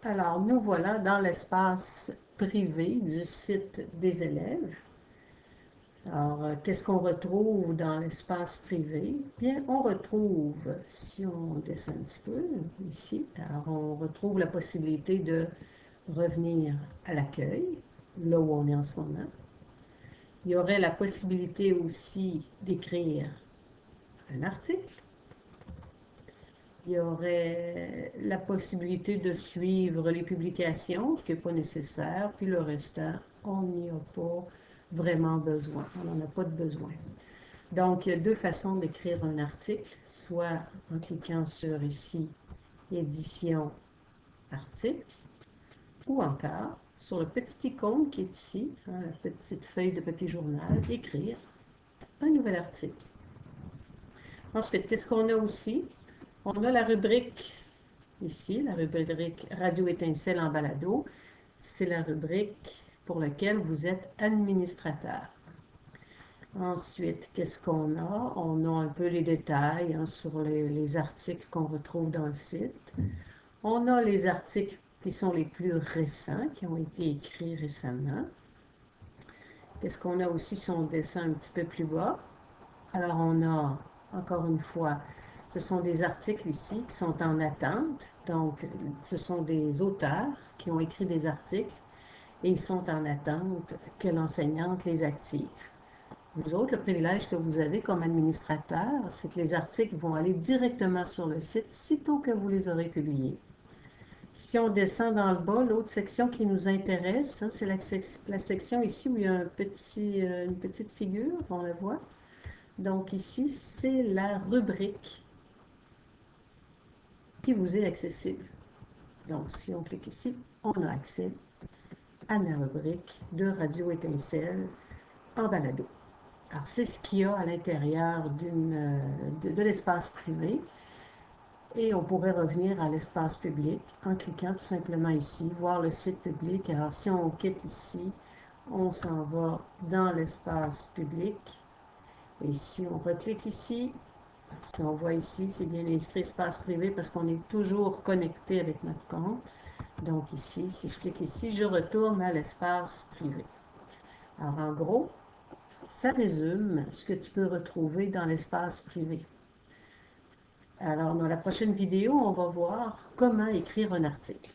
Alors, nous voilà dans l'espace privé du site des élèves. Alors, qu'est-ce qu'on retrouve dans l'espace privé? Bien, on retrouve, si on descend un petit peu, ici, alors on retrouve la possibilité de revenir à l'accueil, là où on est en ce moment. Il y aurait la possibilité aussi d'écrire un article. Il y aurait la possibilité de suivre les publications, ce qui n'est pas nécessaire, puis le restant, on n'y a pas vraiment besoin. On n'en a pas de besoin. Donc, il y a deux façons d'écrire un article, soit en cliquant sur ici, édition, article, ou encore sur le petit icône qui est ici, hein, la petite feuille de papier journal, écrire un nouvel article. Ensuite, qu'est-ce qu'on a aussi? On a la rubrique ici, la rubrique Radio Étincelle en balado. C'est la rubrique pour laquelle vous êtes administrateur. Ensuite, qu'est-ce qu'on a? On a un peu les détails hein, sur les articles qu'on retrouve dans le site. On a les articles qui sont les plus récents, qui ont été écrits récemment. Qu'est-ce qu'on a aussi si on descend un petit peu plus bas? Alors, on a, encore une fois, ce sont des articles ici qui sont en attente. Donc, ce sont des auteurs qui ont écrit des articles et ils sont en attente que l'enseignante les active. Vous autres, le privilège que vous avez comme administrateur, c'est que les articles vont aller directement sur le site sitôt que vous les aurez publiés. Si on descend dans le bas, l'autre section qui nous intéresse, hein, c'est la section ici où il y a une petite figure, on la voit. Donc ici, c'est la rubrique qui vous est accessible. Donc si on clique ici, on a accès à la rubrique de Radio Étincelle en balado. Alors c'est ce qu'il y a à l'intérieur de l'espace privé. Et on pourrait revenir à l'espace public en cliquant tout simplement ici, voir le site public. Alors si on quitte ici, on s'en va dans l'espace public. Et si on reclique ici, si on voit ici, c'est bien inscrit espace privé parce qu'on est toujours connecté avec notre compte. Donc ici, si je clique ici, je retourne à l'espace privé. Alors en gros, ça résume ce que tu peux retrouver dans l'espace privé. Alors dans la prochaine vidéo, on va voir comment écrire un article.